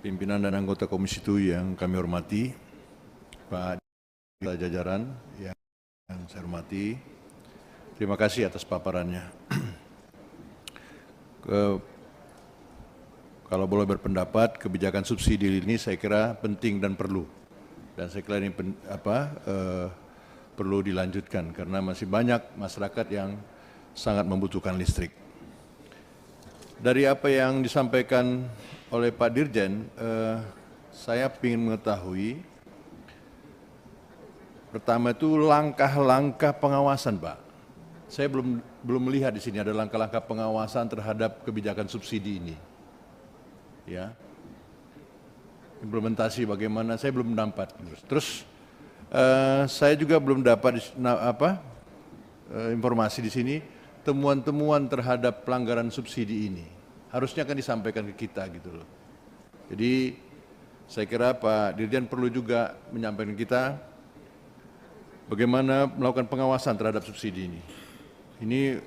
Pimpinan dan anggota Komisi 7 yang kami hormati, Pak jajaran yang saya hormati, terima kasih atas paparannya. Kalau boleh berpendapat, kebijakan subsidi ini saya kira penting dan perlu, dan saya kira ini perlu dilanjutkan karena masih banyak masyarakat yang sangat membutuhkan listrik. Dari apa yang disampaikan oleh Pak Dirjen, saya ingin mengetahui, pertama itu langkah-langkah pengawasan, Pak. Saya belum melihat di sini ada langkah-langkah pengawasan terhadap kebijakan subsidi ini. Ya, implementasi bagaimana saya belum dapat. Terus saya juga belum dapat informasi di sini temuan-temuan terhadap pelanggaran subsidi ini. Harusnya kan disampaikan ke kita gitu loh. Jadi saya kira Pak Dirjen perlu juga menyampaikan kita bagaimana melakukan pengawasan terhadap subsidi ini. Ini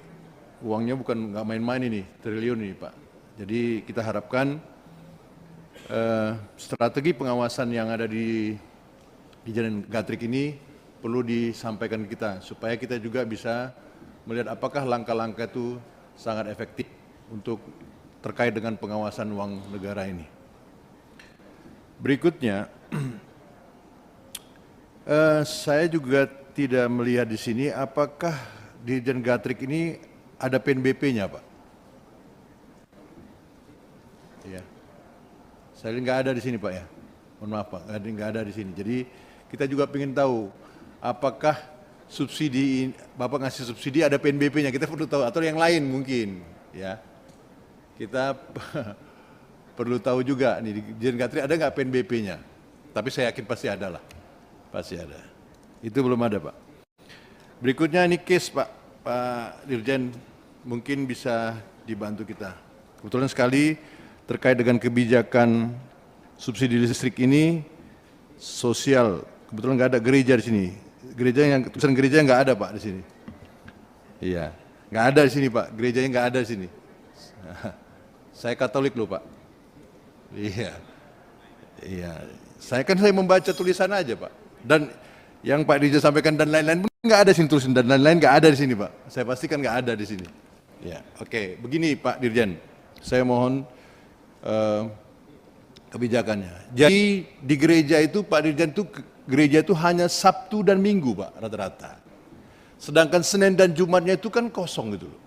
uangnya bukan nggak main-main ini, triliun ini Pak. Jadi kita harapkan strategi pengawasan yang ada di Dirjen Gatrik ini perlu disampaikan ke kita supaya kita juga bisa melihat apakah langkah-langkah itu sangat efektif untuk terkait dengan pengawasan uang negara ini. Berikutnya, saya juga tidak melihat di sini apakah di Dirjen Gatrik ini ada PNBP-nya, Pak. Ya, saya nggak ada di sini, Pak ya. Mohon maaf, Pak, nggak ada di sini. Jadi kita juga ingin tahu apakah subsidi, Bapak ngasih subsidi ada PNBP-nya, kita perlu tahu, atau yang lain mungkin, ya. Kita perlu tahu juga nih di Dirjen Gatrik ada nggak PNBP-nya? Tapi saya yakin pasti ada lah, pasti ada. Itu belum ada, Pak. Berikutnya ini case Pak Dirjen, mungkin bisa dibantu kita. Kebetulan sekali terkait dengan kebijakan subsidi listrik ini sosial. Kebetulan nggak ada gereja di sini. Tulisan gereja nggak ada, Pak, di sini. Iya, nggak ada di sini, Pak. Gerejanya nggak ada di sini. Saya Katolik loh, Pak. Iya, iya. Saya membaca tulisan aja, Pak. Dan yang Pak Dirjen sampaikan dan lain-lain pun nggak ada sini tulisan dan lain-lain nggak ada di sini, Pak. Saya pastikan nggak ada di sini. Ya, oke. Begini, Pak Dirjen. Saya mohon kebijakannya. Jadi di gereja itu, Pak Dirjen, itu gereja itu hanya Sabtu dan Minggu, Pak, rata-rata. Sedangkan Senin dan Jumatnya itu kan kosong gitu loh.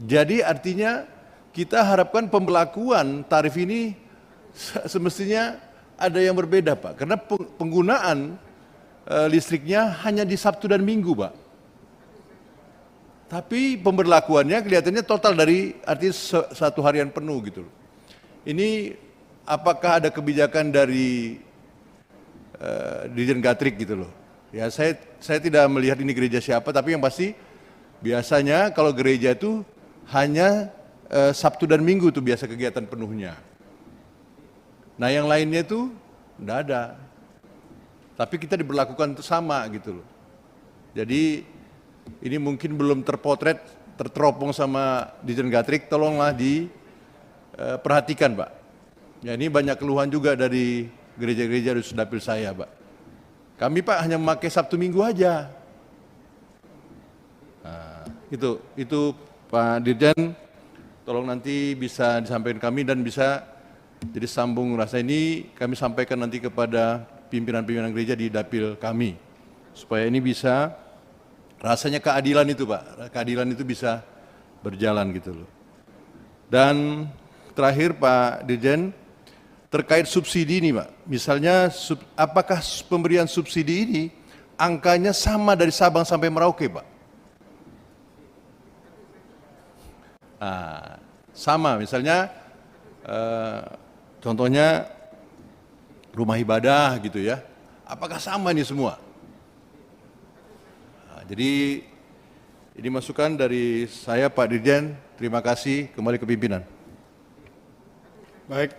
Jadi artinya kita harapkan pemberlakuan tarif ini semestinya ada yang berbeda, Pak. Karena penggunaan listriknya hanya di Sabtu dan Minggu, Pak. Tapi pemberlakuannya kelihatannya total dari artinya satu harian penuh gitu loh. Ini apakah ada kebijakan dari Dirjen Gatrik gitu loh. Ya, saya tidak melihat ini gereja siapa, tapi yang pasti biasanya kalau gereja itu hanya Sabtu dan Minggu itu biasa kegiatan penuhnya. Nah yang lainnya itu enggak ada. Tapi kita diberlakukan itu sama gitu loh. Jadi ini mungkin belum terteropong sama Dirjen Gatrik, tolonglah diperhatikan, Pak. Ya, ini banyak keluhan juga dari gereja-gereja di Sudapil saya, Pak. Kami, Pak, hanya memakai Sabtu Minggu aja. Nah, itu Pak Dirjen, tolong nanti bisa disampaikan kami dan bisa jadi sambung rasa ini kami sampaikan nanti kepada pimpinan-pimpinan gereja di dapil kami. Supaya ini bisa, rasanya keadilan itu, Pak, keadilan itu bisa berjalan gitu loh. Dan terakhir Pak Dirjen, terkait subsidi ini, Pak, misalnya apakah pemberian subsidi ini angkanya sama dari Sabang sampai Merauke, Pak? Nah, sama misalnya contohnya rumah ibadah gitu ya, apakah sama ini semua? Nah, jadi ini masukan dari saya Pak Dirjen, terima kasih, kembali ke pimpinan. Baik.